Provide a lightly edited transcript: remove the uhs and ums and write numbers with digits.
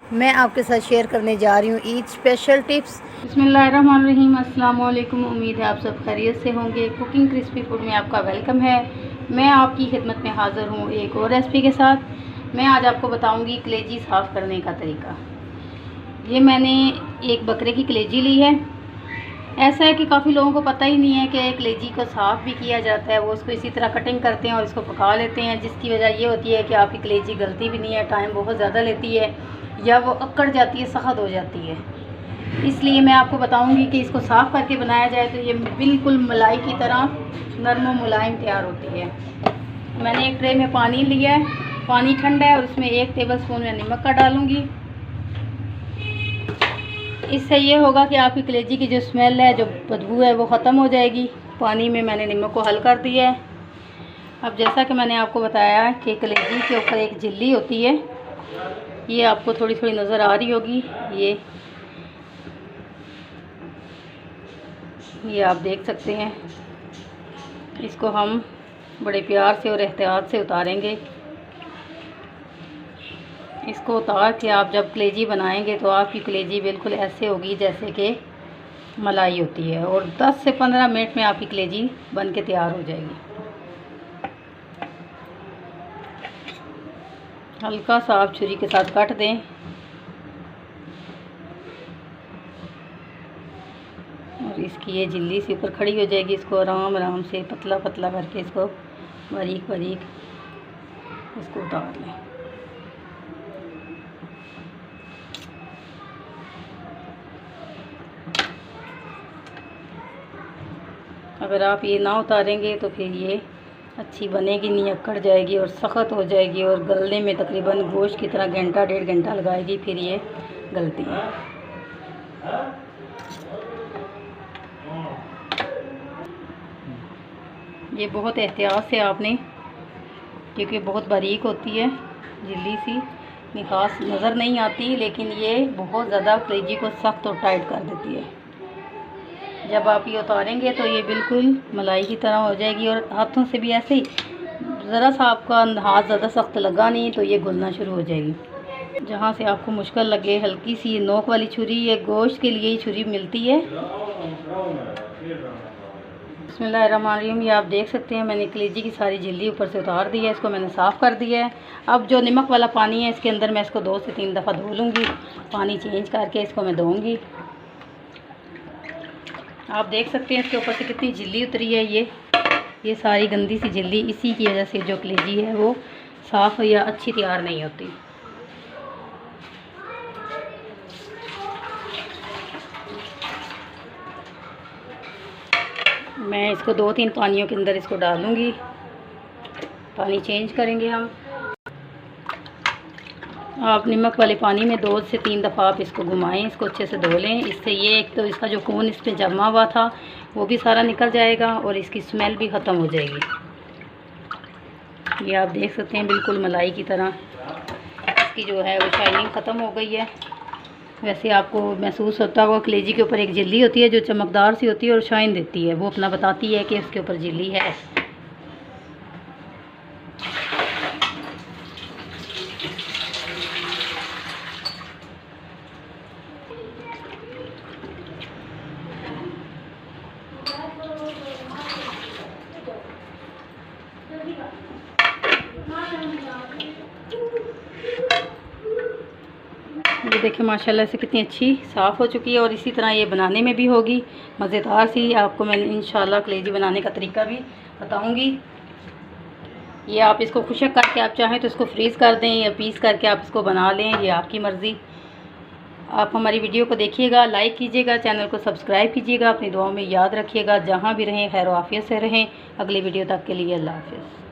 मैं आपके साथ शेयर करने जा रही हूँ ईद स्पेशल टिप्स। बिस्मिल्लाहिर्रहमानिर्रहीम। अस्सलाम वालेकुम। उम्मीद है आप सब खैरियत से होंगे। कुकिंग क्रिस्पी फूड में आपका वेलकम है। मैं आपकी खिदमत में हाज़िर हूँ एक और रेसिपी के साथ। मैं आज आपको बताऊँगी कलेजी साफ़ करने का तरीका। ये मैंने एक बकरे की कलेजी ली है। ऐसा है कि काफ़ी लोगों को पता ही नहीं है कि कलेजी को साफ़ भी किया जाता है। वो उसको इसी तरह कटिंग करते हैं और इसको पका लेते हैं, जिसकी वजह ये होती है कि आपकी कलेजी गलती भी नहीं है, टाइम बहुत ज़्यादा लेती है या वो अकड़ जाती है, सख्त हो जाती है। इसलिए मैं आपको बताऊंगी कि इसको साफ़ करके बनाया जाए तो ये बिल्कुल मलाई की तरह नरम और मुलायम तैयार होती है। मैंने एक ट्रे में पानी लिया है, पानी ठंडा है और उसमें 1 टेबलस्पून मैं नमक का डालूँगी। इससे ये होगा कि आपकी कलेजी की जो स्मेल है, जो बदबू है, वो ख़त्म हो जाएगी। पानी में मैंने नमक को हल कर दिया है। अब जैसा कि मैंने आपको बताया कि कलेजी के ऊपर एक झिल्ली होती है, ये आपको थोड़ी थोड़ी नज़र आ रही होगी। ये आप देख सकते हैं। इसको हम बड़े प्यार से और एहतियात से उतारेंगे। इसको उतार के आप जब कलेजी बनाएंगे तो आपकी कलेजी बिल्कुल ऐसे होगी जैसे कि मलाई होती है, और 10 से 15 मिनट में आपकी कलेजी बन के तैयार हो जाएगी। हल्का सा आप छुरी के साथ काट दें और इसकी ये झिल्ली से ऊपर खड़ी हो जाएगी। इसको आराम आराम से पतला पतला करके इसको बारीक बारीक इसको उतार लें। अगर आप ये ना उतारेंगे तो फिर ये अच्छी बनेगी नहीं, अकड़ जाएगी और सख्त हो जाएगी और गलने में तकरीबन गोश्त की तरह घंटा 1.5 घंटा लगाएगी, फिर ये गलती है। ये बहुत एहतियात से आपने, क्योंकि बहुत बारीक होती है, झिल्ली सी खास नज़र नहीं आती, लेकिन ये बहुत ज़्यादा कलेजी को सख्त और टाइट कर देती है। जब आप ये उतारेंगे तो ये बिल्कुल मलाई की तरह हो जाएगी और हाथों से भी ऐसे ही ज़रा सा आपका हाथ ज़्यादा सख्त लगा नहीं तो ये घुलना शुरू हो जाएगी। जहाँ से आपको मुश्किल लगे हल्की सी नोक वाली छुरी, ये गोश्त के लिए ही छुरी मिलती है। बिस्मिल्लाहिर्रहमानिर्रहीम। ये आप देख सकते हैं मैंने कलेजी की सारी झिल्ली ऊपर से उतार दी है, इसको मैंने साफ़ कर दिया है। अब जो नमक वाला पानी है इसके अंदर मैं इसको 2 से 3 दफ़ा धो लूँगी। पानी चेंज करके इसको मैं धोऊँगी। आप देख सकते हैं इसके ऊपर से कितनी झिल्ली उतरी है। ये सारी गंदी सी झिल्ली, इसी की वजह से जो कलेजी है वो साफ़ या अच्छी तैयार नहीं होती। मैं इसको 2-3 पानियों के अंदर इसको डालूँगी। पानी चेंज करेंगे हम। आप नमक वाले पानी में 2 से 3 दफ़ा आप इसको घुमाएं, इसको अच्छे से धो लें। इससे ये एक तो इसका जो खून इस पर जमा हुआ था वो भी सारा निकल जाएगा और इसकी स्मेल भी ख़त्म हो जाएगी। ये आप देख सकते हैं बिल्कुल मलाई की तरह इसकी जो है वो शाइनिंग ख़त्म हो गई है। वैसे आपको महसूस होता होगा कलेजी के ऊपर एक झिल्ली होती है जो चमकदार सी होती है और शाइन देती है, वो अपना बताती है कि उसके ऊपर झिल्ली है। ये देखिए माशाल्लाह से कितनी अच्छी साफ़ हो चुकी है और इसी तरह ये बनाने में भी होगी मज़ेदार सी। आपको मैं इंशाल्लाह कलेजी बनाने का तरीका भी बताऊंगी। ये आप इसको खुशक करके आप चाहें तो इसको फ्रीज़ कर दें या पीस करके आप इसको बना लें, ये आपकी मर्ज़ी। आप हमारी वीडियो को देखिएगा, लाइक कीजिएगा, चैनल को सब्सक्राइब कीजिएगा, अपनी दुआओं में याद रखिएगा। जहाँ भी रहें खैर आफियत से रहें। अगली वीडियो तक के लिए अल्लाह हाफ़िज़।